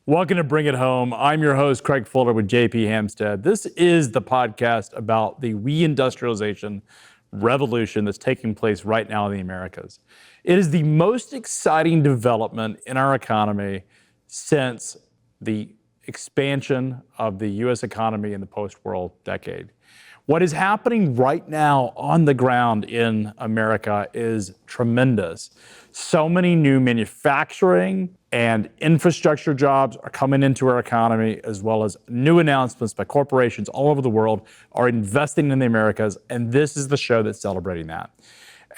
Welcome to Bring It Home. I'm your host, Craig Fuller with J.P. Hampstead. This is the podcast about the reindustrialization revolution that's taking place right now in the Americas. It is the most exciting development in our economy since the expansion of the U.S. economy in the post-world decade. What is happening right now on the ground in America is tremendous. So many new manufacturing and infrastructure jobs are coming into our economy, as well as new announcements by corporations all over the world are investing in the Americas, and this is the show that's celebrating that.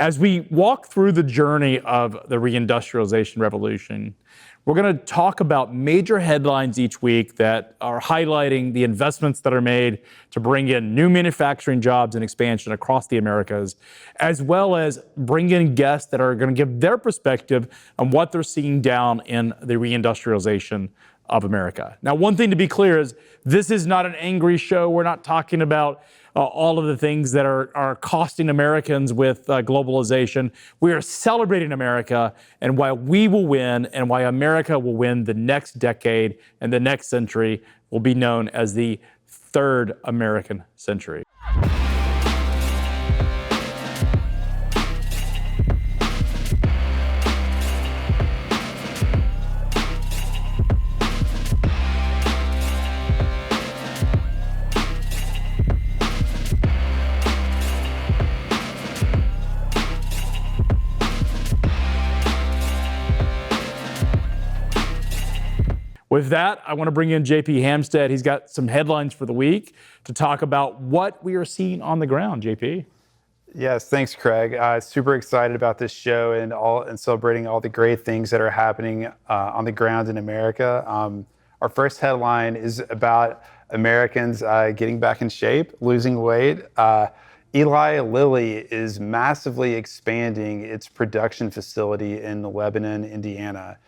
As we walk through the journey of the reindustrialization revolution, we're going to talk about major headlines each week that are highlighting the investments that are made to bring in new manufacturing jobs and expansion across the Americas, as well as bring in guests that are going to give their perspective on what they're seeing down in the reindustrialization of America. Now, one thing to be clear is this is not an angry show. We're not talking about all of the things that are costing Americans with globalization. We are celebrating America and why we will win and why America will win the next decade and the next century will be known as the third American century. With that, I want to bring in J.P. Hampstead. He's got some headlines for the week to talk about what we are seeing on the ground. J.P. Yes, thanks, Craig. Super excited about this show and celebrating all the great things that are happening on the ground in America. Our first headline is about Americans getting back in shape, losing weight. Eli Lilly is massively expanding its production facility in Lebanon, Indiana.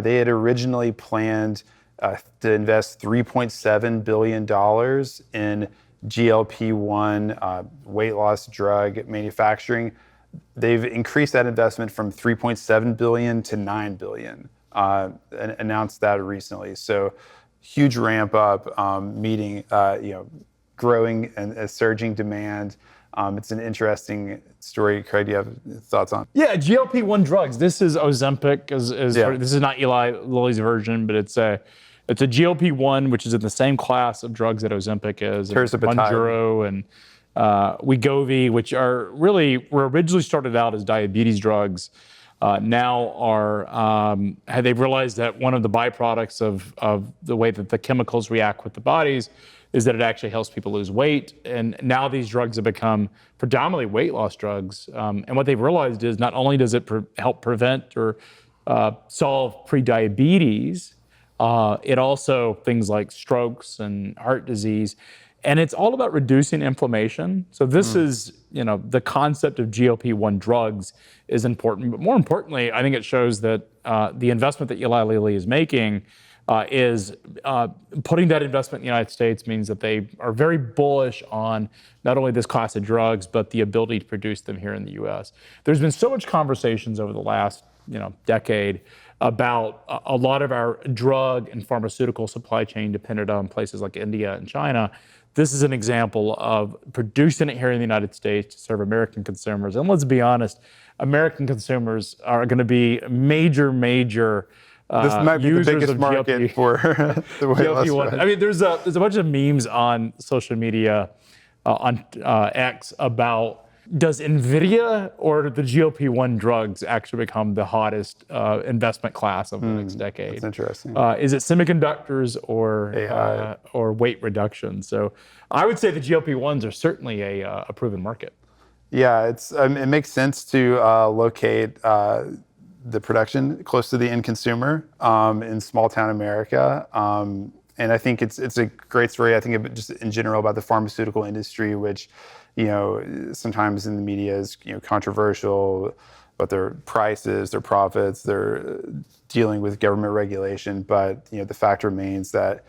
They had originally planned to invest $3.7 billion in GLP-1 weight loss drug manufacturing. They've increased that investment from $3.7 billion to $9 billion, and announced that recently. So huge ramp up, meeting growing and surging demand. It's an interesting story. Craig, do you have thoughts on? Yeah, GLP-1 drugs. This is Ozempic. This is not Eli Lilly's version, but it's a GLP-1, which is in the same class of drugs that Ozempic is. Mounjaro and Wegovy, which were originally started out as diabetes drugs. They've realized that one of the byproducts of the way that the chemicals react with the bodies is that it actually helps people lose weight. And now these drugs have become predominantly weight loss drugs. And what they've realized is not only does it help prevent or solve prediabetes, it also things like strokes and heart disease. And it's all about reducing inflammation. So this is, the concept of GLP-1 drugs is important. But more importantly, I think it shows that the investment that Eli Lilly is making is putting that investment in the United States means that they are very bullish on not only this class of drugs, but the ability to produce them here in the U.S. There's been so much conversations over the last decade about a lot of our drug and pharmaceutical supply chain dependent on places like India and China. This is an example of producing it here in the United States to serve American consumers. And let's be honest, American consumers are going to be major this might be the biggest market for the weight loss drug. I mean, there's a bunch of memes on social media, on X, about does NVIDIA or the GLP-1 drugs actually become the hottest investment class of the next decade? That's interesting. Is it semiconductors or AI. Or weight reduction? So I would say the GLP-1s are certainly a proven market. Yeah, it makes sense to locate the production close to the end consumer in small town America. And I think it's a great story. I think just in general about the pharmaceutical industry, which sometimes in the media is controversial, but their prices, their profits, they're dealing with government regulation. But the fact remains that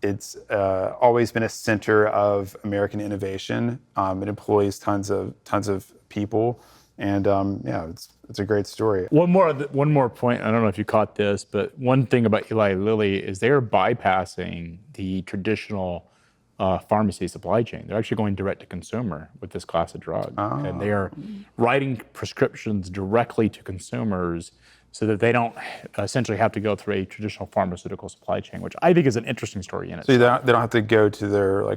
it's always been a center of American innovation. It employs tons of people, and it's It's a great story. One more point. I don't know if you caught this, but one thing about Eli Lilly is they are bypassing the traditional pharmacy supply chain. They're actually going direct to consumer with this class of drug, and they are writing prescriptions directly to consumers so that they don't essentially have to go through a traditional pharmaceutical supply chain, which I think is an interesting story in So itself. they don't have to go to their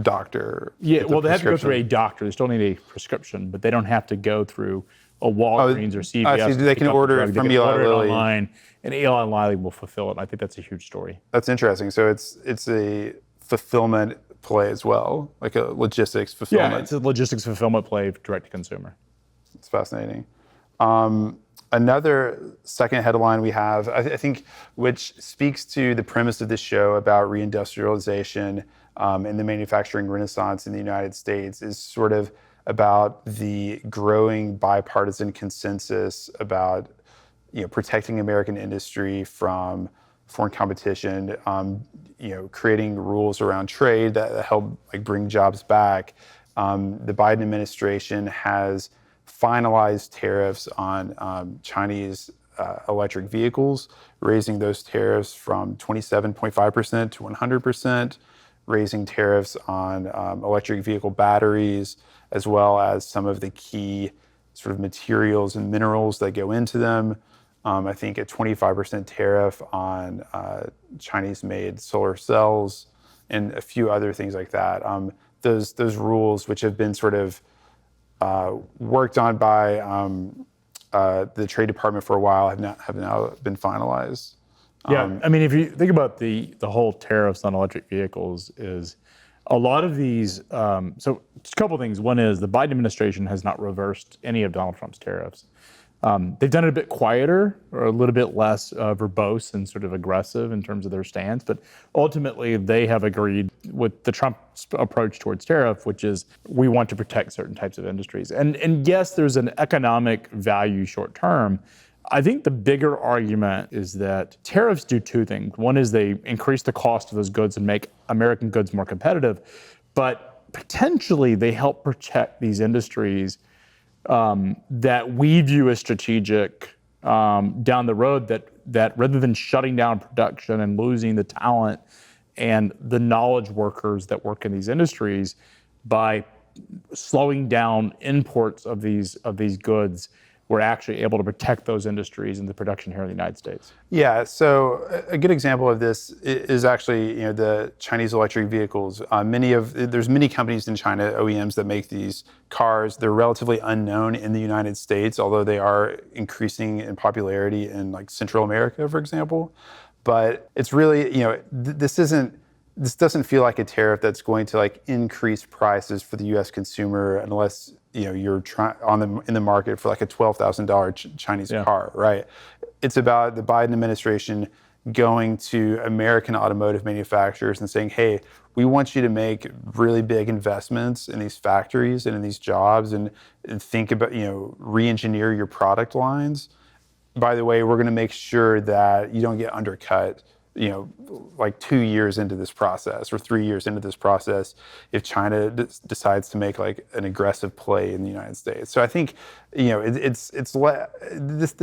doctor. Yeah, well, they have to go through a doctor. They still need a prescription, but they don't have to go through a Walgreens or CVS. I see. They can order it from Eli Lilly online, and Eli Lilly will fulfill it. I think that's a huge story. That's interesting. So it's a fulfillment play as well, like a logistics fulfillment. Yeah, it's a logistics fulfillment play direct to consumer. It's fascinating. Another second headline we have, I think, which speaks to the premise of this show about reindustrialization and the manufacturing renaissance in the United States, is sort of about the growing bipartisan consensus about protecting American industry from foreign competition, creating rules around trade that help bring jobs back. The Biden administration has finalized tariffs on Chinese electric vehicles, raising those tariffs from 27.5% to 100%, raising tariffs on electric vehicle batteries, as well as some of the key sort of materials and minerals that go into them. I think a 25% tariff on Chinese-made solar cells and a few other things like that. Those rules, which have been sort of worked on by the Trade Department for a while, have now been finalized. Yeah, I mean, if you think about the whole tariffs on electric vehicles, is a lot of these. So, just a couple of things. One is the Biden administration has not reversed any of Donald Trump's tariffs. They've done it a bit quieter or a little bit less verbose and sort of aggressive in terms of their stance, but ultimately they have agreed with the Trump approach towards tariff, which is we want to protect certain types of industries. And yes, there's an economic value short term. I think the bigger argument is that tariffs do two things. One is they increase the cost of those goods and make American goods more competitive, but potentially they help protect these industries that we view as strategic down the road, that rather than shutting down production and losing the talent and the knowledge workers that work in these industries, by slowing down imports of these goods, we're actually able to protect those industries and the production here in the United States. Yeah, so a good example of this is actually the Chinese electric vehicles. There's many companies in China, OEMs, that make these cars. They're relatively unknown in the United States, although they are increasing in popularity in Central America, for example. But it's really, this doesn't feel like a tariff that's going to increase prices for the U.S. consumer unless you're in the market for a $12,000 Chinese car, right? It's about the Biden administration going to American automotive manufacturers and saying, hey, we want you to make really big investments in these factories and in these jobs and think about, re-engineer your product lines. By the way, we're going to make sure that you don't get undercut 2 years into this process or 3 years into this process if China decides to make an aggressive play in the United States. So I think this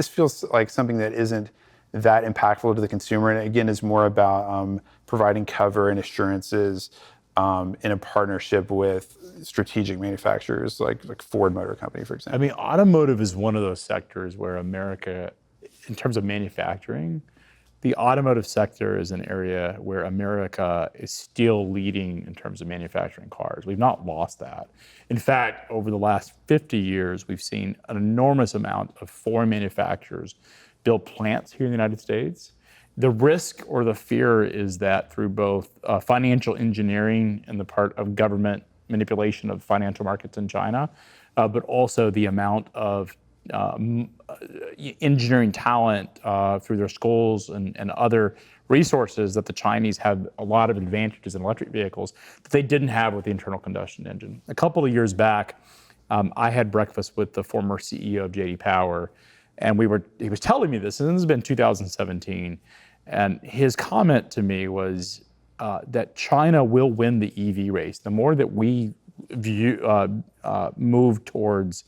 feels like something that isn't that impactful to the consumer, and again is more about providing cover and assurances in a partnership with strategic manufacturers like Ford Motor Company, for example. I mean, automotive is one of those sectors where America, in terms of manufacturing, the automotive sector is an area where America is still leading in terms of manufacturing cars. We've not lost that. In fact, over the last 50 years, we've seen an enormous amount of foreign manufacturers build plants here in the United States. The risk or the fear is that through both financial engineering and the part of government manipulation of financial markets in China, but also the amount of engineering talent through their schools and other resources, that the Chinese have a lot of advantages in electric vehicles that they didn't have with the internal combustion engine. A couple of years back, I had breakfast with the former CEO of J.D. Power, and he was telling me this, and this has been 2017, and his comment to me was that China will win the EV race. The more that we move towards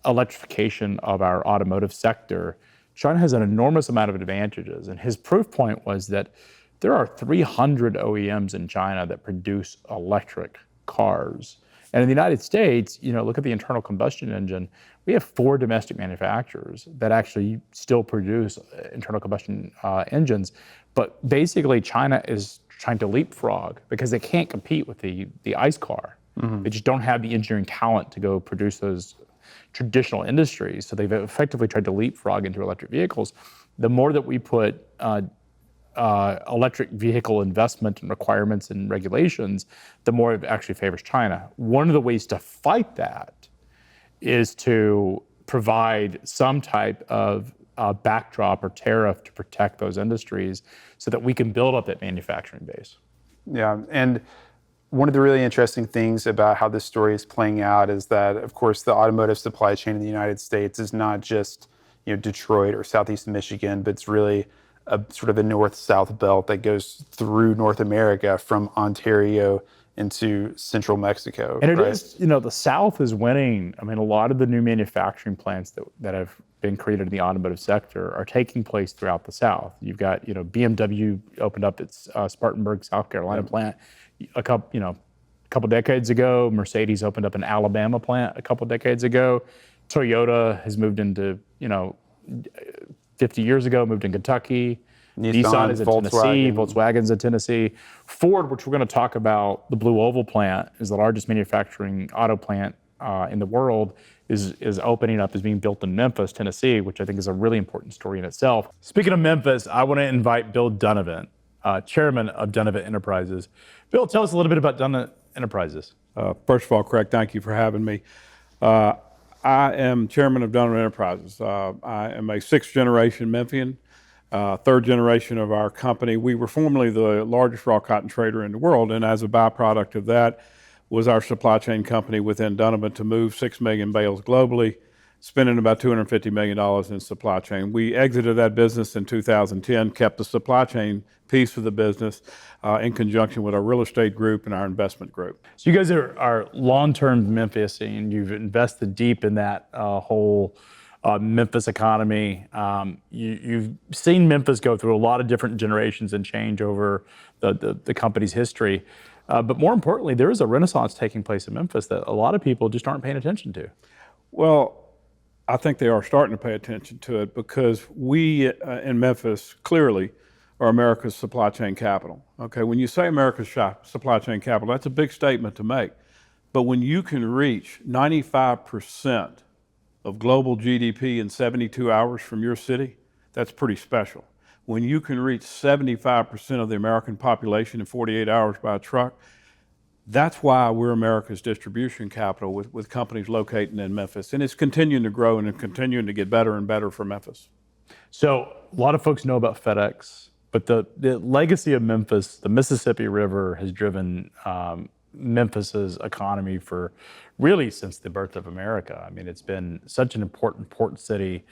electrification of our automotive sector, China has an enormous amount of advantages. And his proof point was that there are 300 OEMs in China that produce electric cars. And in the United States, look at the internal combustion engine. We have 4 domestic manufacturers that actually still produce internal combustion engines. But basically, China is trying to leapfrog because they can't compete with the ICE car. They just don't have the engineering talent to go produce those traditional industries. So they've effectively tried to leapfrog into electric vehicles. The more that we put electric vehicle investment and requirements and regulations, the more it actually favors China. One of the ways to fight that is to provide some type of backdrop or tariff to protect those industries so that we can build up that manufacturing base. Yeah, and one of the really interesting things about how this story is playing out is that, of course, the automotive supply chain in the United States is not just Detroit or Southeast Michigan, but it's really a sort of a north-south belt that goes through North America from Ontario into central Mexico. And it is, the South is winning. I mean, a lot of the new manufacturing plants that have been created in the automotive sector are taking place throughout the South. You've got, BMW opened up its Spartanburg, South Carolina plant a couple decades ago. Mercedes opened up an Alabama plant a couple decades ago. Toyota has moved into, 50 years ago, moved in Kentucky. Nissan is in Tennessee. Volkswagen's in Tennessee. Ford, which we're going to talk about, the Blue Oval plant, is the largest manufacturing auto plant in the world, is opening up, is being built in Memphis, Tennessee, which I think is a really important story in itself. Speaking of Memphis, I want to invite Bill Dunavant, chairman of Dunavant Enterprises. Bill, tell us a little bit about Dunavant Enterprises. First of all, Craig, thank you for having me. I am chairman of Dunavant Enterprises. I am a 6th generation Memphian, 3rd generation of our company. We were formerly the largest raw cotton trader in the world, and as a byproduct of that was our supply chain company within Dunavant to move 6 million bales globally, spending about $250 million in supply chain. We exited that business in 2010, kept the supply chain piece of the business in conjunction with our real estate group and our investment group. So you guys are long-term Memphis, and you've invested deep in that whole Memphis economy. You've seen Memphis go through a lot of different generations and change over the company's history. But more importantly, there is a renaissance taking place in Memphis that a lot of people just aren't paying attention to. Well, I think they are starting to pay attention to it because we in Memphis clearly are America's supply chain capital. Okay, when you say America's supply chain capital, that's a big statement to make. But when you can reach 95% of global GDP in 72 hours from your city, that's pretty special. When you can reach 75% of the American population in 48 hours by truck, that's why we're America's distribution capital with companies locating in Memphis. And it's continuing to grow and continuing to get better and better for Memphis. So a lot of folks know about FedEx, but the legacy of Memphis, the Mississippi River has driven Memphis's economy for really since the birth of America. I mean, it's been such an important port city.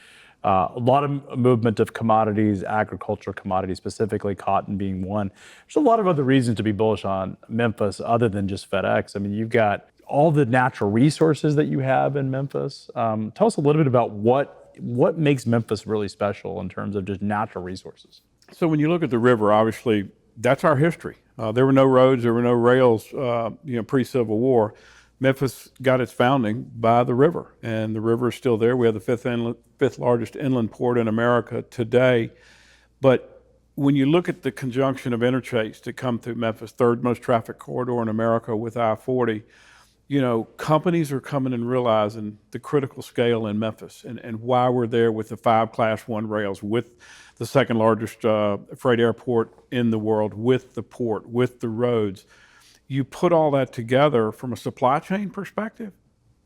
A lot of movement of commodities, agricultural commodities, specifically cotton being one. There's a lot of other reasons to be bullish on Memphis other than just FedEx. I mean, you've got all the natural resources that you have in Memphis. Tell us a little bit about what makes Memphis really special in terms of just natural resources. So when you look at the river, obviously, that's our history. There were no roads, there were no rails, pre-Civil War. Memphis got its founding by the river, and the river is still there. We have the fifth largest inland port in America today. But when you look at the conjunction of interstates that come through Memphis, 3rd most traffic corridor in America with I-40, companies are coming and realizing the critical scale in Memphis and why we're there with the 5 Class 1 rails, with the 2nd largest freight airport in the world, with the port, with the roads. You put all that together from a supply chain perspective,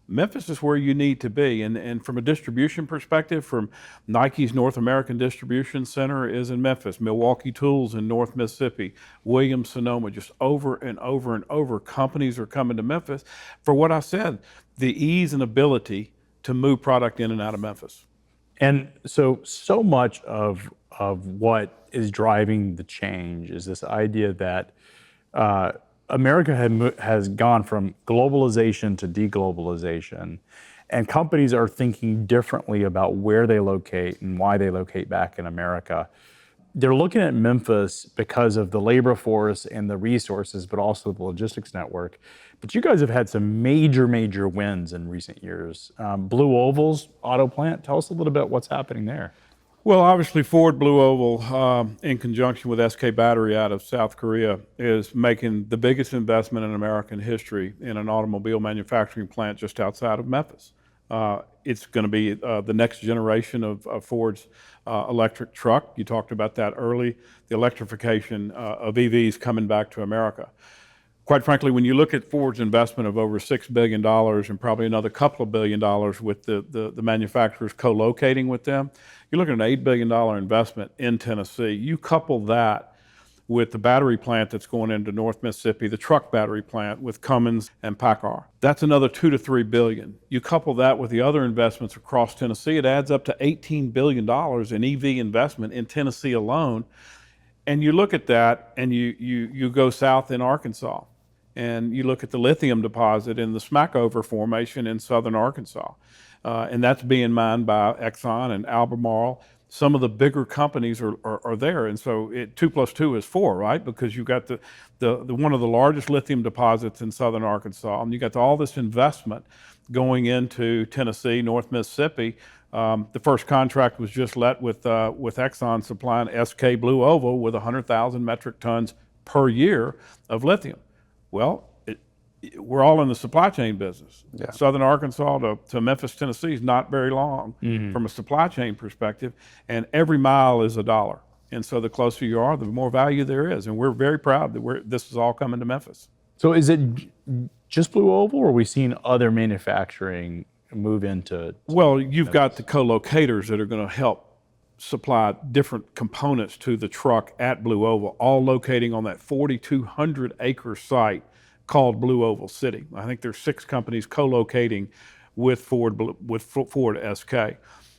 Memphis is where you need to be. And from a distribution perspective, from Nike's North American Distribution Center is in Memphis, Milwaukee Tools in North Mississippi, Williams Sonoma, just over and over and over, companies are coming to Memphis for what I said, the ease and ability to move product in and out of Memphis. And so much of what is driving the change is this idea that America has gone from globalization to deglobalization. And companies are thinking differently about where they locate and why they locate back in America. They're looking at Memphis because of the labor force and the resources, but also the logistics network. But you guys have had some major wins in recent years. Blue Oval's auto plant, tell us a little bit what's happening there. Well, obviously, Ford Blue Oval, in conjunction with SK Battery out of South Korea, is making the biggest investment in American history in an automobile manufacturing plant just outside of Memphis. It's going to be the next generation of Ford's electric truck. You talked about that early, the electrification of EVs coming back to America. Quite frankly, when you look at Ford's investment of over $6 billion and probably another couple of $1 billion with the manufacturers co-locating with them, you're looking at an $8 billion investment in Tennessee. You couple that with the battery plant that's going into North Mississippi, the truck battery plant with Cummins and PACCAR. That's another $2 to $3 billion. You couple that with the other investments across Tennessee, it adds up to $18 billion in EV investment in Tennessee alone. And you look at that and you go south in Arkansas. And you look at the lithium deposit in the Smackover Formation in southern Arkansas. And that's being mined by Exxon and Albemarle. Some of the bigger companies are there. And so 2 plus 2 is 4, right? Because you got the one of the largest lithium deposits in southern Arkansas. And you got all this investment going into Tennessee, North Mississippi. The first contract was just let with Exxon supplying SK Blue Oval with 100,000 metric tons per year of lithium. Well, we're all in the supply chain business. Yeah. Southern Arkansas to Memphis, Tennessee is not very long from a supply chain perspective, and every mile is $1. And so the closer you are, the more value there is. And we're very proud that this is all coming to Memphis. So is it just Blue Oval, or are we seeing other manufacturing move into? Well, you've got the co-locators that are going to help supply different components to the truck at Blue Oval, all locating on that 4,200 acre site called Blue Oval City. I think there's 6 companies co-locating with Ford SK.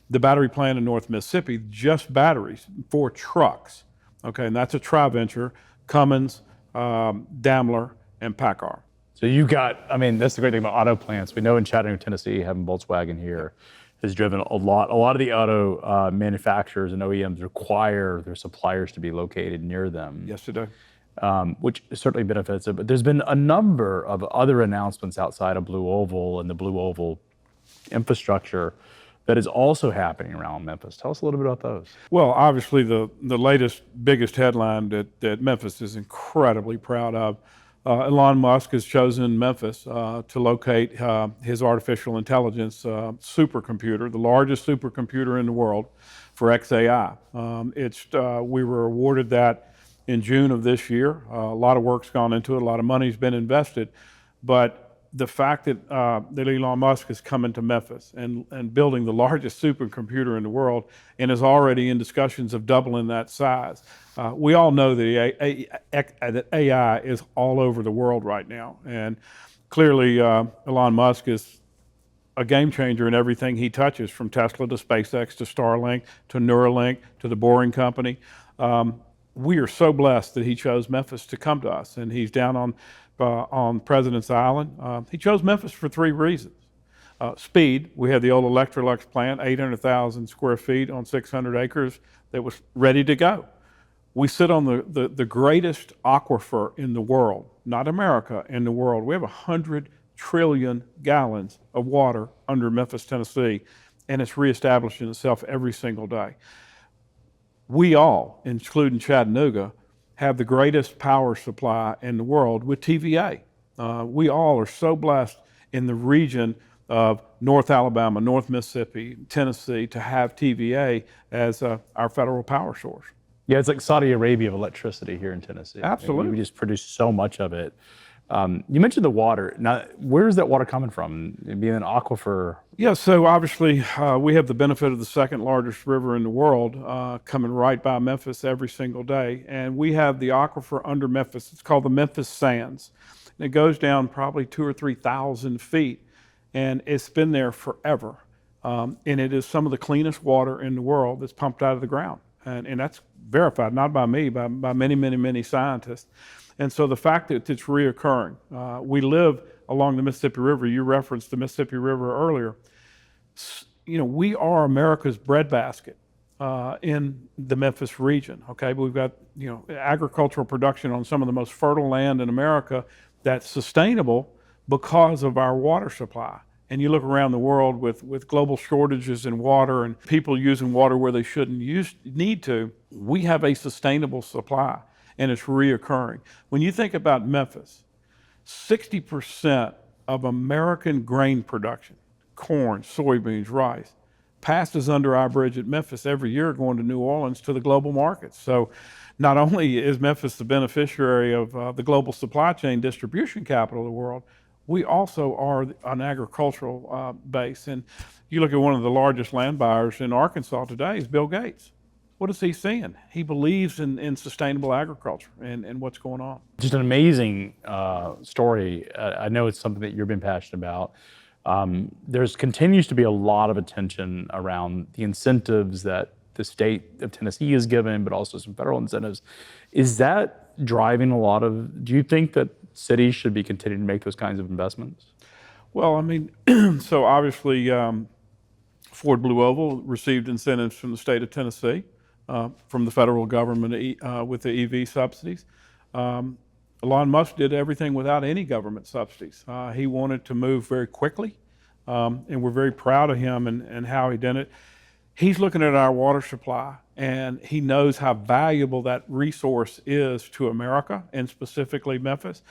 The battery plant in North Mississippi, just batteries for trucks. Okay, and that's a tri-venture, Cummins, Daimler, and PACCAR. So you got, I mean, that's the great thing about auto plants. We know in Chattanooga, Tennessee, having Volkswagen here has driven a lot of the auto manufacturers and OEMs require their suppliers to be located near them. Yes, they do. Which certainly benefits it. But there's been a number of other announcements outside of Blue Oval and the Blue Oval infrastructure that is also happening around Memphis. Tell us a little bit about those. Well, obviously the latest, biggest headline that Memphis is incredibly proud of, Elon Musk has chosen Memphis to locate his artificial intelligence supercomputer, the largest supercomputer in the world for XAI. We were awarded that in June of this year. A lot of work's gone into it, a lot of money's been invested, but the fact that Elon Musk is coming to Memphis and building the largest supercomputer in the world and is already in discussions of doubling that size. We all know that AI is all over the world right now. And clearly Elon Musk is a game changer in everything he touches, from Tesla to SpaceX to Starlink to Neuralink to the Boring Company. We are so blessed that he chose Memphis to come to us, and he's down on President's Island. He chose Memphis for 3 reasons. Speed. We had the old Electrolux plant, 800,000 square feet on 600 acres that was ready to go. We sit on the greatest aquifer in the world, not America, in the world. We have 100 trillion gallons of water under Memphis, Tennessee, and it's reestablishing itself every single day. We all, including Chattanooga, have the greatest power supply in the world with TVA. We all are so blessed in the region of North Alabama, North Mississippi, Tennessee to have TVA as our federal power source. Yeah, it's like Saudi Arabia of electricity here in Tennessee. Absolutely. We just produce so much of it. You mentioned the water. Now, where is that water coming from? It being an aquifer? Yeah, so obviously we have the benefit of the second largest river in the world coming right by Memphis every single day. And we have the aquifer under Memphis. It's called the Memphis Sands. And it goes down probably 2,000 or 3,000 feet. And it's been there forever. And it is some of the cleanest water in the world that's pumped out of the ground. And that's verified, not by me, by many scientists. And so the fact that it's reoccurring, we live along the Mississippi River. You referenced the Mississippi River earlier. We are America's breadbasket in the Memphis region. Okay, but we've got agricultural production on some of the most fertile land in America that's sustainable because of our water supply. And you look around the world with global shortages in water and people using water where they shouldn't need to, we have a sustainable supply and it's reoccurring. When you think about Memphis, 60% of American grain production, corn, soybeans, rice, passes under our bridge at Memphis every year going to New Orleans to the global markets. So not only is Memphis the beneficiary of the global supply chain distribution capital of the world, we also are an agricultural base. And you look at one of the largest land buyers in Arkansas today is Bill Gates. What is he seeing? He believes in sustainable agriculture and what's going on. Just an amazing story. I know it's something that you've been passionate about. There's continues to be a lot of attention around the incentives that the state of Tennessee is given, but also some federal incentives. Is that driving a lot of, do you think that cities should be continuing to make those kinds of investments? Well, I mean, so obviously Ford Blue Oval received incentives from the state of Tennessee, from the federal government with the EV subsidies. Elon Musk did everything without any government subsidies. He wanted to move very quickly, and we're very proud of him and how he did it. He's looking at our water supply, and he knows how valuable that resource is to America, and specifically Memphis.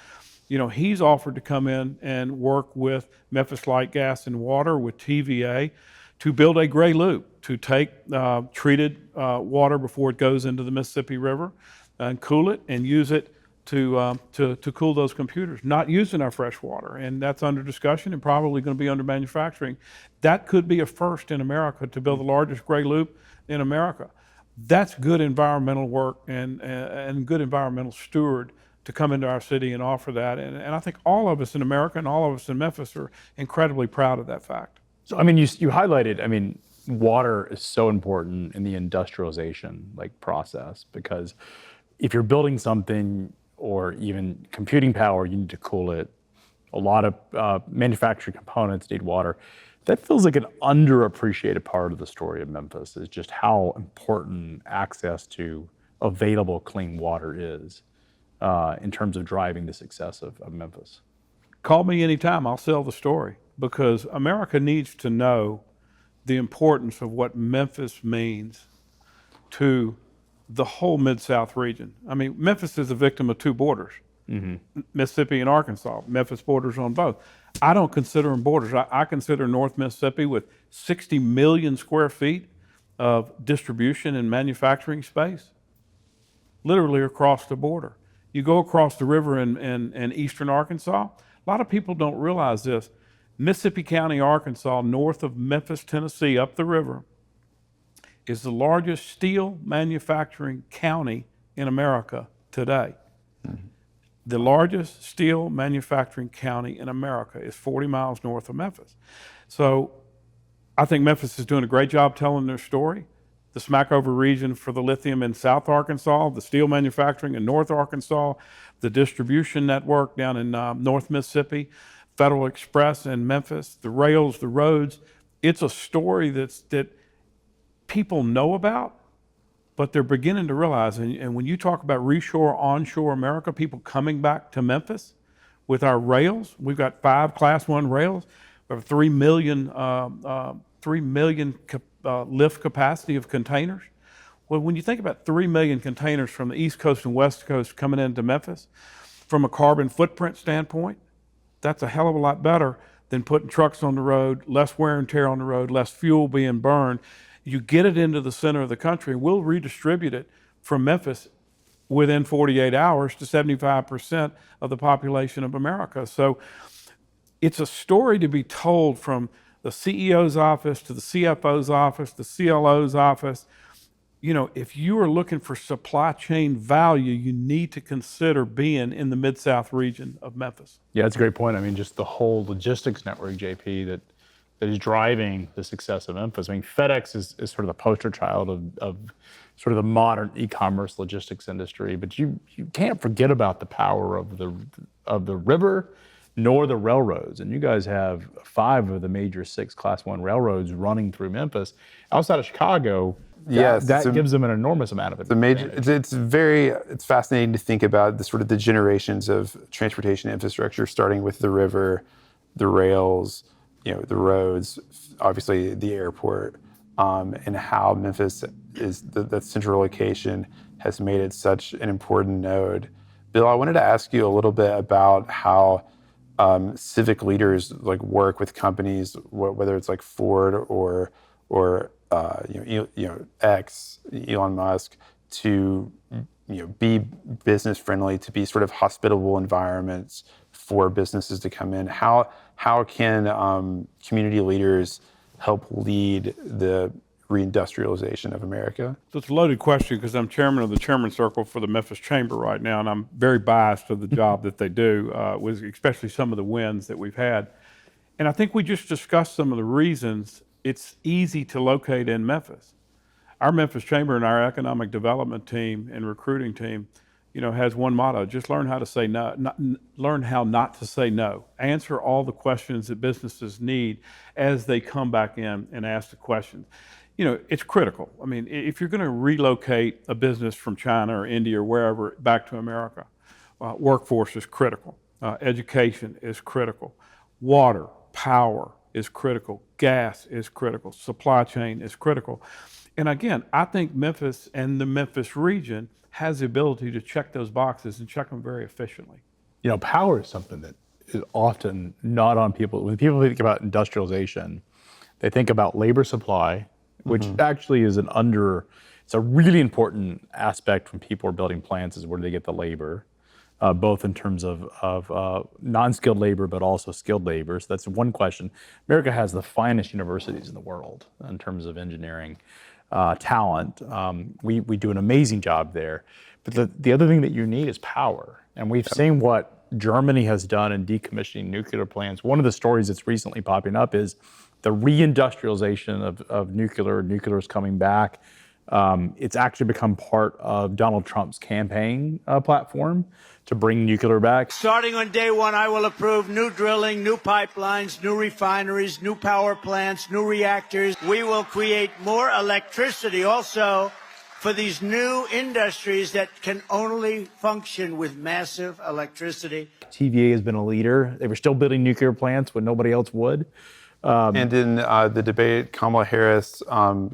He's offered to come in and work with Memphis Light Gas and Water, with TVA, to build a gray loop, to take treated water before it goes into the Mississippi River and cool it and use it to cool those computers, not using our fresh water. And that's under discussion and probably going to be under manufacturing. That could be a first in America, to build the largest gray loop in America. That's good environmental work and good environmental steward to come into our city and offer that. And I think all of us in America and all of us in Memphis are incredibly proud of that fact. So, I mean, you highlighted, I mean, water is so important in the industrialization process, because if you're building something or even computing power, you need to cool it. A lot of manufacturing components need water. That feels like an underappreciated part of the story of Memphis, is just how important access to available clean water is in terms of driving the success of Memphis. Call me anytime, I'll sell the story, because America needs to know the importance of what Memphis means to the whole Mid-South region. I mean, Memphis is a victim of two borders, Mississippi and Arkansas. Memphis borders on both. I don't consider them borders. I consider North Mississippi, with 60 million square feet of distribution and manufacturing space, literally across the border. You go across the river in eastern Arkansas, a lot of people don't realize this. Mississippi County, Arkansas, north of Memphis, Tennessee, up the river, is the largest steel manufacturing county in America today. The largest steel manufacturing county in America is 40 miles north of Memphis. So I think Memphis is doing a great job telling their story. The Smackover region for the lithium in South Arkansas, the steel manufacturing in North Arkansas, the distribution network down in North Mississippi, Federal Express in Memphis, the rails, the roads. It's a story that people know about, but they're beginning to realize. And when you talk about reshore, onshore America, people coming back to Memphis with our rails, we've got 5 Class 1 rails. We have 3 million lift capacity of containers. Well, when you think about 3 million containers from the East Coast and West Coast coming into Memphis, from a carbon footprint standpoint, that's a hell of a lot better than putting trucks on the road, less wear and tear on the road, less fuel being burned. You get it into the center of the country, and we'll redistribute it from Memphis within 48 hours to 75% of the population of America. So it's a story to be told from the CEO's office to the CFO's office, the CLO's office. If you are looking for supply chain value, you need to consider being in the Mid-South region of Memphis. Yeah, that's a great point. I mean, just the whole logistics network, JP, that is driving the success of Memphis. I mean, FedEx is sort of the poster child of sort of the modern e-commerce logistics industry, but you can't forget about the power of the river, nor the railroads. And you guys have 5 of the major 6 Class 1 railroads running through Memphis. Outside of Chicago, Yes, that gives them an enormous amount of advantage. It's fascinating to think about the sort of the generations of transportation infrastructure, starting with the river, the rails, the roads, obviously the airport, and how Memphis is that central location has made it such an important node. Bill, I wanted to ask you a little bit about how civic leaders work with companies, whether it's like Ford or X, Elon Musk, to be business friendly, to be sort of hospitable environments for businesses to come in. How can community leaders help lead the reindustrialization of America? So it's a loaded question because I'm chairman of the Chairman Circle for the Memphis Chamber right now, and I'm very biased of the job that they do, with especially some of the wins that we've had. And I think we just discussed some of the reasons it's easy to locate in Memphis. Our Memphis Chamber and our economic development team and recruiting team, has one motto: just learn how to say no, learn how not to say no. Answer all the questions that businesses need as they come back in and ask the questions. It's critical. I mean, if you're going to relocate a business from China or India or wherever back to America, workforce is critical. Education is critical. Water, power is critical. Gas is critical. Supply chain is critical. And again, I think Memphis and the Memphis region has the ability to check those boxes and check them very efficiently. Power is something that is often not on people. When people think about industrialization, they think about labor supply, which actually is it's a really important aspect when people are building plants, is where do they get the labor, both in terms of non-skilled labor, but also skilled labor. So that's one question. America has the finest universities in the world in terms of engineering talent. We do an amazing job there. But the other thing that you need is power. And we've seen what Germany has done in decommissioning nuclear plants. One of the stories that's recently popping up is the reindustrialization of nuclear. Nuclear is coming back. It's actually become part of Donald Trump's campaign platform to bring nuclear back. Starting on day one, I will approve new drilling, new pipelines, new refineries, new power plants, new reactors. We will create more electricity also for these new industries that can only function with massive electricity. TVA has been a leader. They were still building nuclear plants when nobody else would. And in the debate, Kamala Harris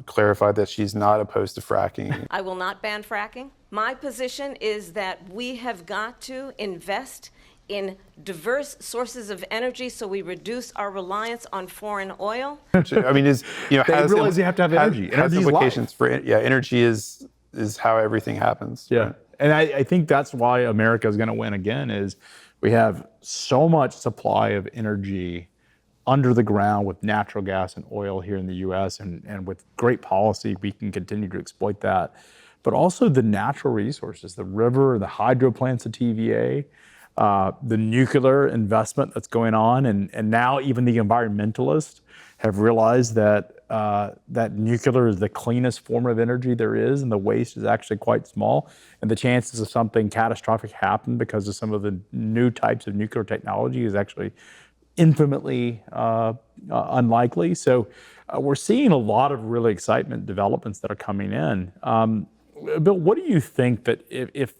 clarified that she's not opposed to fracking. I will not ban fracking. My position is that we have got to invest in diverse sources of energy so we reduce our reliance on foreign oil. I mean, they realize you have to have energy. Has implications for energy is how everything happens. Yeah, right? And I think that's why America is going to win again. Is we have so much supply of energy under the ground with natural gas and oil here in the U.S. and with great policy, we can continue to exploit that. But also the natural resources, the river, the hydro plants of TVA, the nuclear investment that's going on, and now even the environmentalists have realized that that nuclear is the cleanest form of energy there is, and the waste is actually quite small, and the chances of something catastrophic happen because of some of the new types of nuclear technology is actually infinitely unlikely. So we're seeing a lot of really excitement developments that are coming in. Bill, what do you think that if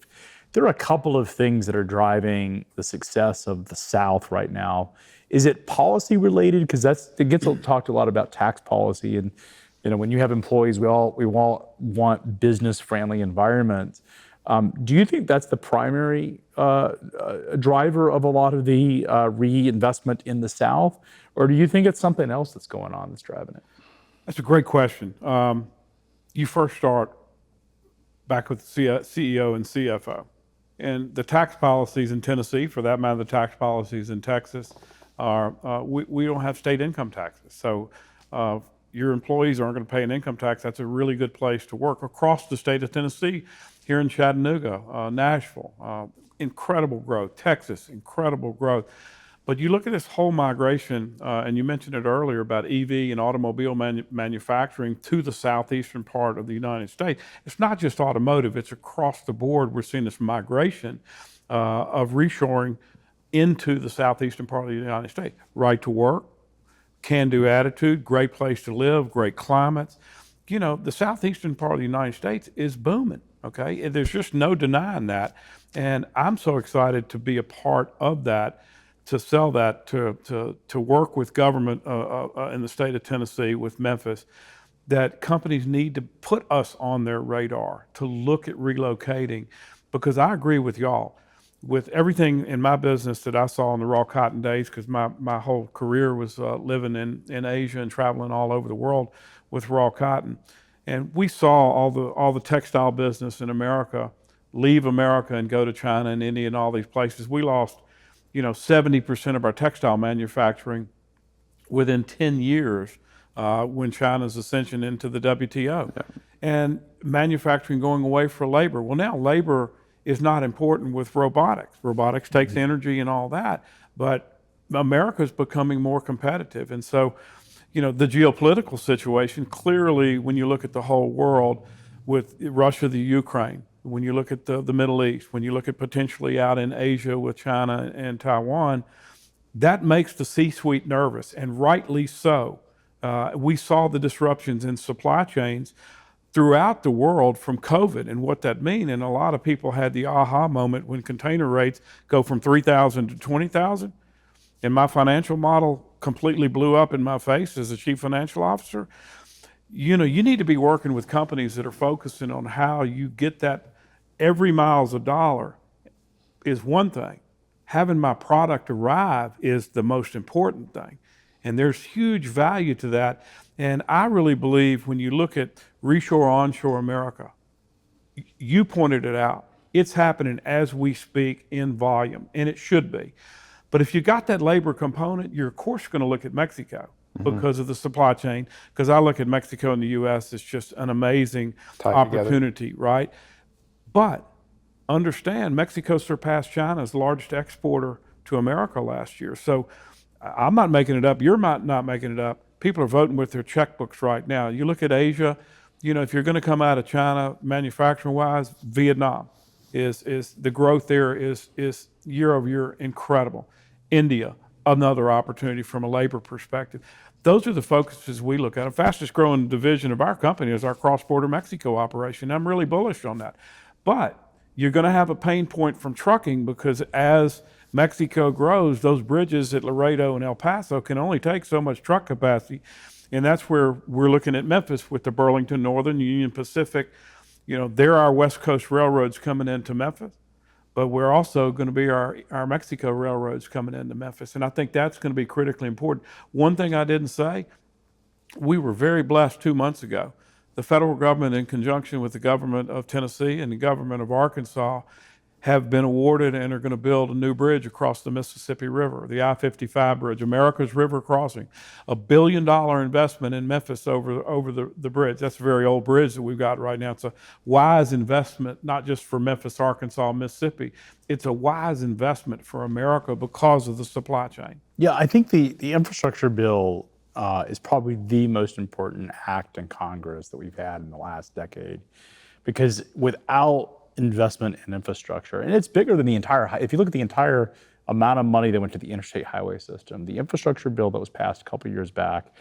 there are a couple of things that are driving the success of the South right now, is it policy related? Because it gets talked a lot about tax policy, and when you have employees, we all want business friendly environments. Do you think that's the primary driver of a lot of the reinvestment in the South, or do you think it's something else that's going on that's driving it? That's a great question. You first start back with the CEO and CFO. And the tax policies in Tennessee, for that matter, the tax policies in Texas, we don't have state income taxes. So your employees aren't going to pay an income tax. That's a really good place to work across the state of Tennessee. Here in Chattanooga, Nashville, incredible growth. Texas, incredible growth. But you look at this whole migration, and you mentioned it earlier about EV and automobile manufacturing to the southeastern part of the United States. It's not just automotive, it's across the board. We're seeing this migration of reshoring into the southeastern part of the United States. Right to work, can-do attitude, great place to live, great climates. You know, the southeastern part of the United States is booming, okay? And there's just no denying that. And I'm so excited to be a part of that, to sell that, to work with government in the state of Tennessee, with Memphis, that companies need to put us on their radar to look at relocating. Because I agree with y'all. With everything in my business that I saw in the raw cotton days, because my whole career was living in Asia and traveling all over the world with raw cotton. And we saw all the textile business in America leave America and go to China and India and all these places. We lost, 70% of our textile manufacturing within 10 years when China's ascension into the WTO. Yeah. And manufacturing going away for labor. Well, now labor is not important with robotics. Robotics takes energy and all that, but America's becoming more competitive. And so, the geopolitical situation, clearly, when you look at the whole world with Russia, the Ukraine, when you look at the Middle East, when you look at potentially out in Asia with China and Taiwan, that makes the C-suite nervous, and rightly so. We saw the disruptions in supply chains throughout the world from COVID and what that means. And a lot of people had the aha moment when container rates go from 3,000 to 20,000. And my financial model completely blew up in my face as a chief financial officer. You need to be working with companies that are focusing on how you get that. Every mile's a dollar is one thing. Having my product arrive is the most important thing. And there's huge value to that. And I really believe when you look at reshore, onshore America, you pointed it out, it's happening as we speak in volume, and it should be. But if you got that labor component, you're of course going to look at Mexico because of the supply chain, because I look at Mexico and the U.S. as just an amazing opportunity, right? But understand, Mexico surpassed China as the largest exporter to America last year. So I'm not making it up. You're not making it up. People are voting with their checkbooks right now. You look at Asia, if you're going to come out of China manufacturing-wise, Vietnam is the growth there is year over year incredible. India, another opportunity from a labor perspective. Those are the focuses we look at. The fastest growing division of our company is our cross-border Mexico operation. I'm really bullish on that. But you're going to have a pain point from trucking, because as Mexico grows, those bridges at Laredo and El Paso can only take so much truck capacity. And that's where we're looking at Memphis with the Burlington Northern, Union Pacific. There are West Coast railroads coming into Memphis, but we're also going to be our Mexico railroads coming into Memphis. And I think that's going to be critically important. One thing I didn't say, we were very blessed 2 months ago. The federal government, in conjunction with the government of Tennessee and the government of Arkansas, have been awarded and are going to build a new bridge across the Mississippi River, the I-55 bridge, America's River Crossing, $1 billion investment in Memphis over the bridge. That's a very old bridge that we've got right now. It's a wise investment, not just for Memphis, Arkansas, Mississippi. It's a wise investment for America because of the supply chain. Yeah, I think the infrastructure bill is probably the most important act in Congress that we've had in the last decade, because without investment in infrastructure, and it's bigger than if you look at the entire amount of money that went to the interstate highway system, the infrastructure bill that was passed a couple of years back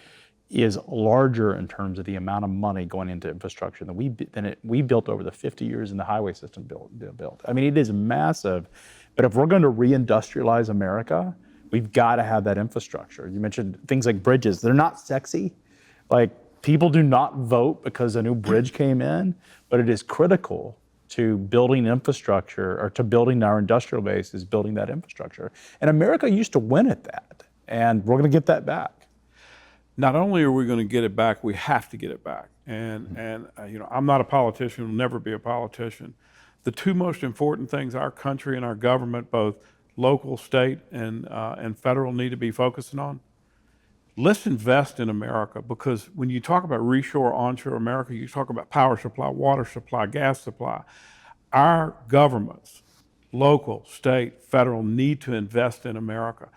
is larger in terms of the amount of money going into infrastructure than we built over the 50 years in the highway system built. I mean, it is massive. But if we're going to reindustrialize America, we've got to have that infrastructure. You mentioned things like bridges. They're not sexy. Like, people do not vote because a new bridge came in, but it is critical to building infrastructure, or to building our industrial base, is building that infrastructure. And America used to win at that, and we're going to get that back. Not only are we going to get it back, we have to get it back. And I'm not a politician, will never be a politician. The two most important things our country and our government, both local, state, and federal, need to be focusing on. Let's invest in America, because when you talk about reshore, onshore America, you talk about power supply, water supply, gas supply. Our governments, local, state, federal, need to invest in America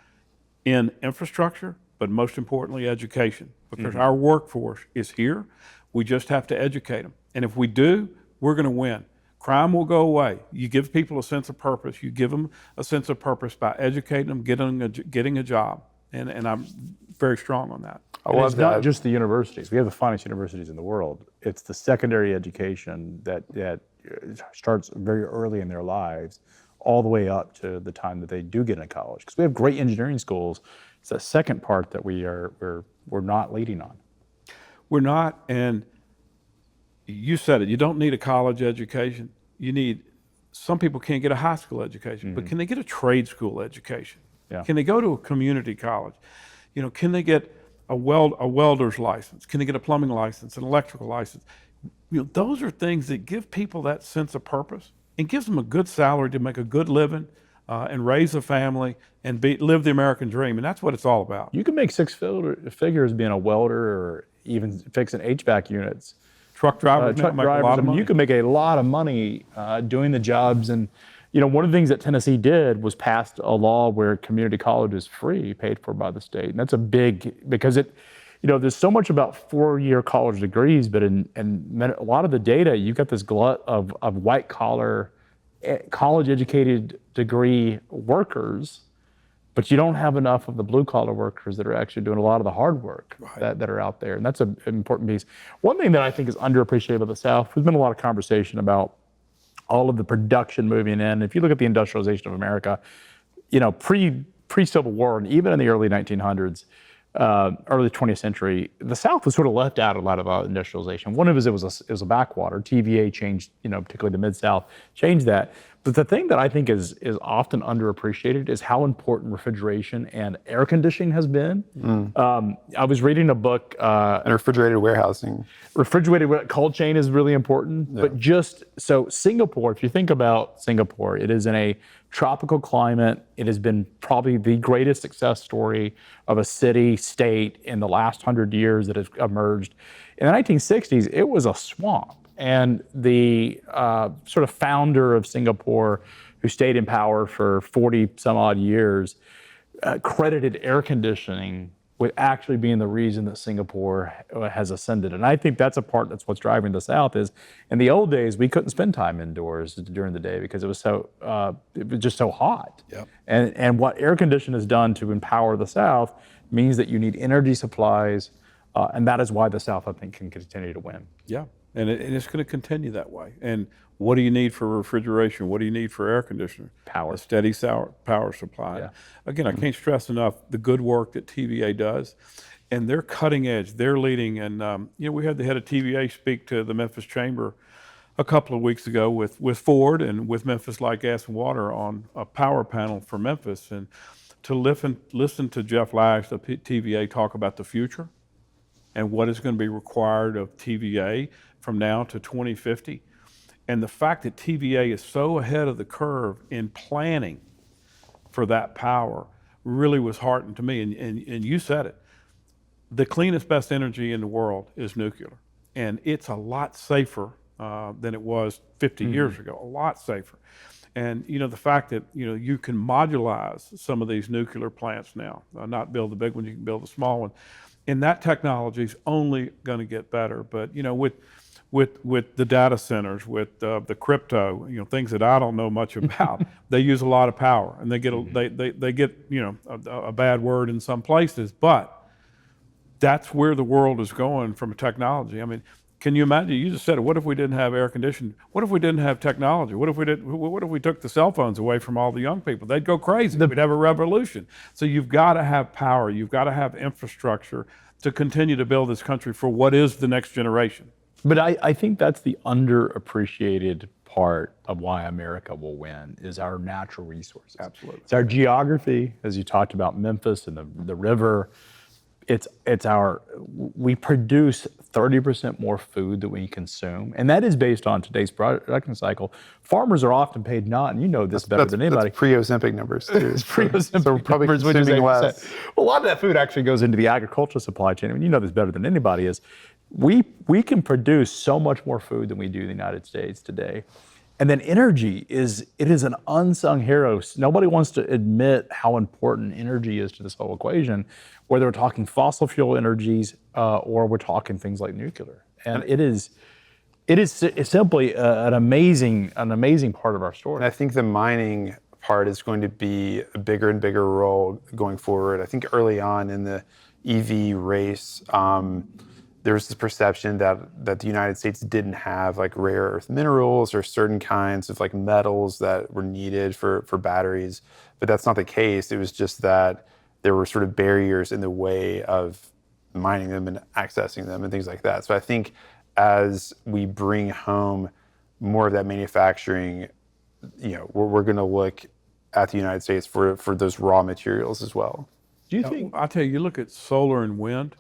in infrastructure, but most importantly, education, because our workforce is here. We just have to educate them. And if we do, we're going to win. crime will go away. You give people a sense of purpose. You give them a sense of purpose by educating them, getting a job. And I'm very strong on that. I And love it's not that. just the universities. We have the finest universities in the world. It's the secondary education that starts very early in their lives, all the way up to the time that they do get into college. Because we have great engineering schools. It's that second part that we're not leading on. We're not, and you said it, you don't need a college education. Some people can't get a high school education, but can they get a trade school education? Yeah. Can they go to a community college? Can they get a welder's license? Can they get a plumbing license, an electrical license? Those are things that give people that sense of purpose and gives them a good salary to make a good living and raise a family and live the American dream. And that's what it's all about. You can make six figures being a welder or even fixing HVAC units. Truck drivers, Truck make a drivers. lot of money. You can make a lot of money doing the jobs. And one of the things that Tennessee did was passed a law where community college is free, paid for by the state, and that's a big because there's so much about 4-year college degrees, but in a lot of the data, you got this glut of white collar, college educated degree workers. But you don't have enough of the blue-collar workers that are actually doing a lot of the hard work that are out there. And that's an important piece. One thing that I think is underappreciated about the South, there's been a lot of conversation about all of the production moving in. If you look at the industrialization of America, pre-Civil War and even in the early 1900s, early 20th century, the South was sort of left out a lot of industrialization. One of it was a backwater. TVA changed, particularly the Mid-South, changed that. But the thing that I think is often underappreciated is how important refrigeration and air conditioning has been. I was reading a book. And refrigerated warehousing. Refrigerated cold chain is really important. Yeah. But so Singapore, if you think about Singapore, it is in a tropical climate. It has been probably the greatest success story of a city-state in the last 100 years that has emerged. In the 1960s, it was a swamp. And the sort of founder of Singapore, who stayed in power for 40 some odd years, credited air conditioning with actually being the reason that Singapore has ascended. And I think that's what's driving the South is, in the old days, we couldn't spend time indoors during the day because it was just so hot. Yep. And what air conditioning has done to empower the South means that you need energy supplies, and that is why the South, I think, can continue to win. Yeah. And it's going to continue that way. And what do you need for refrigeration? What do you need for air conditioning? Power. A steady power supply. Yeah. Again, I can't stress enough the good work that TVA does. And they're cutting edge. They're leading. And, we had the head of TVA speak to the Memphis Chamber a couple of weeks ago with Ford and with Memphis Light, Gas, and Water on a power panel for Memphis. And to listen to Jeff Lash, the TVA, talk about the future and what is going to be required of TVA from now to 2050. And the fact that TVA is so ahead of the curve in planning for that power really was heartening to me. And you said it. The cleanest, best energy in the world is nuclear. And it's a lot safer than it was 50 years ago, a lot safer. And, the fact that, you can modularize some of these nuclear plants now, not build the big one, you can build the small one. And that technology is only going to get better. But, with the data centers, with the crypto, things that I don't know much about, they use a lot of power, and they get a bad word in some places. But that's where the world is going from technology. I mean, can you imagine? You just said it. What if we didn't have air conditioning? What if we didn't have technology? What if we took the cell phones away from all the young people? They'd go crazy. We'd have a revolution. So you've got to have power. You've got to have infrastructure to continue to build this country for what is the next generation. But I think that's the underappreciated part of why America will win is our natural resources. Absolutely. It's our geography, as you talked about Memphis and the river. We produce 30% more food than we consume, and that is based on today's production cycle. Farmers are often paid not, and you know this better than anybody. That's pre-Ozempic numbers too. It's pre-Ozempic so we're probably numbers, which is consuming 8%. less. Well, a lot of that food actually goes into the agricultural supply chain. I mean, you know this better than anybody is. We can produce so much more food than we do in the United States today. And then energy is an unsung hero. Nobody wants to admit how important energy is to this whole equation, whether we're talking fossil fuel energies or we're talking things like nuclear. And It is simply an amazing part of our And story. I think the mining part is going to be a bigger and bigger role going forward. I think early on in the EV race, there was this perception that the United States didn't have like rare earth minerals or certain kinds of like metals that were needed for batteries, but that's not the case. It was just that there were sort of barriers in the way of mining them and accessing them and things like that. So I think as we bring home more of that manufacturing, we're going to look at the United States for those raw materials as well. Do you think? I tell you, you look at solar and wind,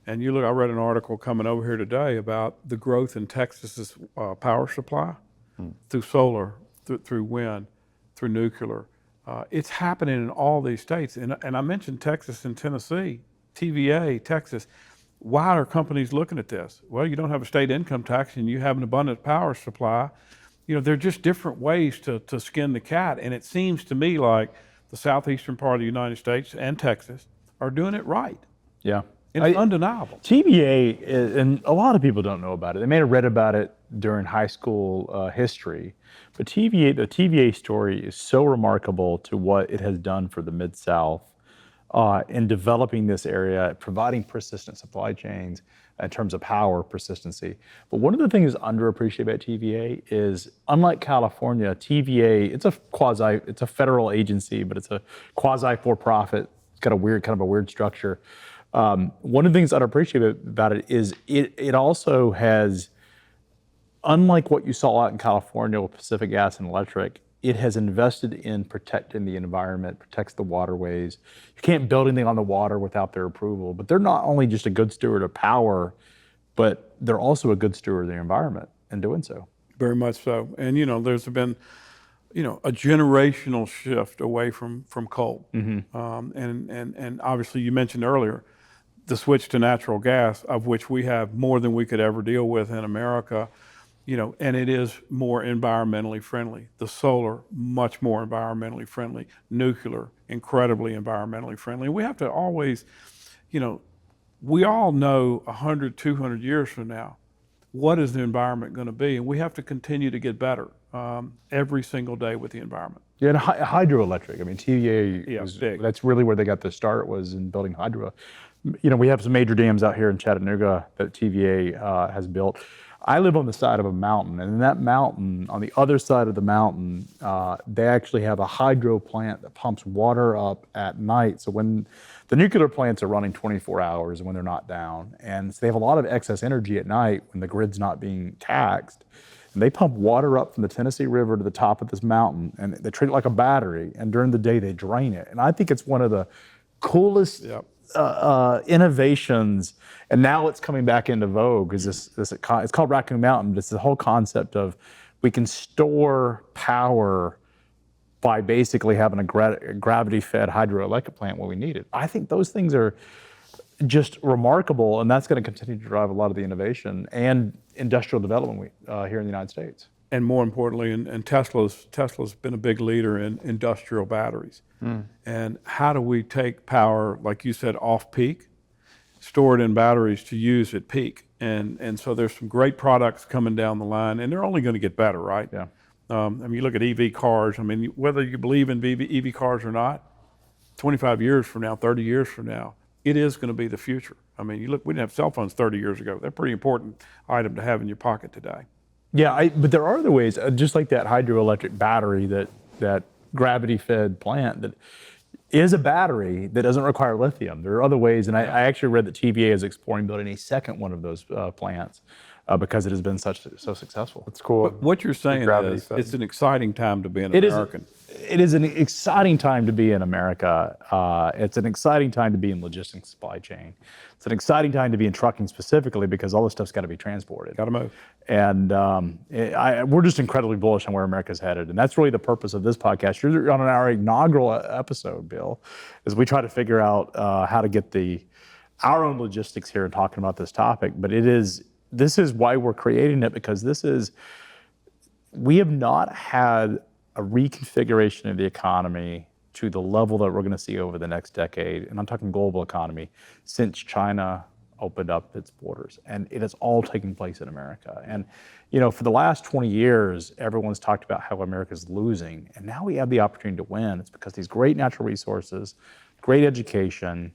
and I read an article coming over here today about the growth in Texas's power supply through solar, through wind, through nuclear. It's happening in all these states. And I mentioned Texas and Tennessee, TVA, Texas. Why are companies looking at this? Well, you don't have a state income tax and you have an abundant power supply. They're just different ways to skin the cat. And it seems to me like the southeastern part of the United States and Texas are doing it right. Yeah. And it's undeniable. TVA, and a lot of people don't know about it. They may have read about it during high school history, but the TVA story is so remarkable to what it has done for the Mid-South in developing this area, providing persistent supply chains in terms of power persistency. But one of the things underappreciated about TVA is, unlike California, TVA, it's a federal agency, but it's a quasi for-profit. It's got a weird structure. One of the things underappreciated about it is it also has, unlike what you saw out in California with Pacific Gas and Electric, it has invested in protecting the environment, protects the waterways. You can't build anything on the water without their approval. But they're not only just a good steward of power, but they're also a good steward of the environment in doing so. Very much so. And, there's been, a generational shift away from coal. And obviously you mentioned earlier, the switch to natural gas, of which we have more than we could ever deal with in America, and it is more environmentally friendly. The solar, much more environmentally friendly. Nuclear, incredibly environmentally friendly. We have to always, we all know 100, 200 years from now, what is the environment going to be? And we have to continue to get better every single day with the environment. Yeah, and hydroelectric. I mean, TVA, big. That's really where they got their start, was in building hydro. We have some major dams out here in Chattanooga that TVA has built. I live on the side of a mountain, and in that mountain, on the other side of the mountain, they actually have a hydro plant that pumps water up at night. So when the nuclear plants are running 24 hours when they're not down, and so they have a lot of excess energy at night when the grid's not being taxed, and they pump water up from the Tennessee River to the top of this mountain, and they treat it like a battery, and during the day they drain it. And I think it's one of the coolest innovations, and now it's coming back into vogue. It's called Raccoon Mountain, but it's the whole concept of we can store power by basically having a gravity-fed hydroelectric plant when we need it. I think those things are just remarkable, and that's going to continue to drive a lot of the innovation and industrial development here in the United States. And more importantly, and Tesla's been a big leader in industrial batteries. And how do we take power, like you said, off peak, store it in batteries to use at peak? And so there's some great products coming down the line, and they're only going to get better, right? Yeah. I mean, you look at EV cars. I mean, whether you believe in EV cars or not, 25 years from now, 30 years from now, it is going to be the future. I mean, we didn't have cell phones 30 years ago. They're a pretty important item to have in your pocket today. Yeah, but there are other ways, just like that hydroelectric battery, that gravity-fed plant that is a battery that doesn't require lithium. There are other ways, and I actually read that TVA is exploring building a second one of those plants because it has been so successful. It's cool. But what you're saying is it's an exciting time to be an American. It is an exciting time to be in America. It's an exciting time to be in logistics supply chain. It's an exciting time to be in trucking specifically because all this stuff's got to be transported. Got to move. And we're just incredibly bullish on where America's headed. And that's really the purpose of this podcast. You're on our inaugural episode, Bill, as we try to figure out how to get our own logistics here and talking about this topic. But this is why we're creating it, because we have not had a reconfiguration of the economy to the level that we're going to see over the next decade, and I'm talking global economy, since China opened up its borders, and it is all taking place in America. And for the last 20 years, everyone's talked about how America's losing, and now we have the opportunity to win. It's because these great natural resources, great education,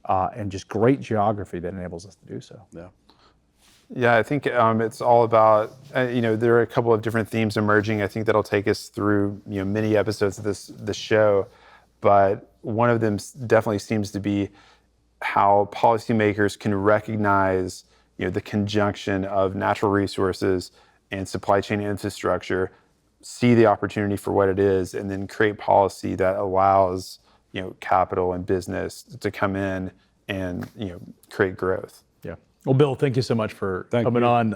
and just great geography that enables us to do so. Yeah. Yeah, I think it's all about, there are a couple of different themes emerging. I think that'll take us through, many episodes of this show. But one of them definitely seems to be how policymakers can recognize, the conjunction of natural resources and supply chain infrastructure, see the opportunity for what it is, and then create policy that allows, capital and business to come in and, create growth. Yeah. Well, Bill, thank you so much for coming on.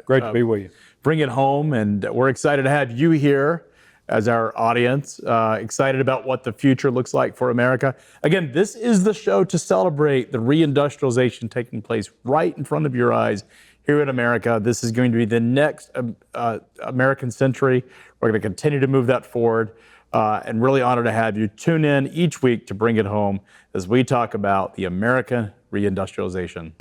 Great to be with you. Bring it home, and we're excited to have you here as our audience, excited about what the future looks like for America. Again, this is the show to celebrate the reindustrialization taking place right in front of your eyes here in America. This is going to be the next American century. We're going to continue to move that forward, and really honored to have you tune in each week to bring it home as we talk about the American reindustrialization.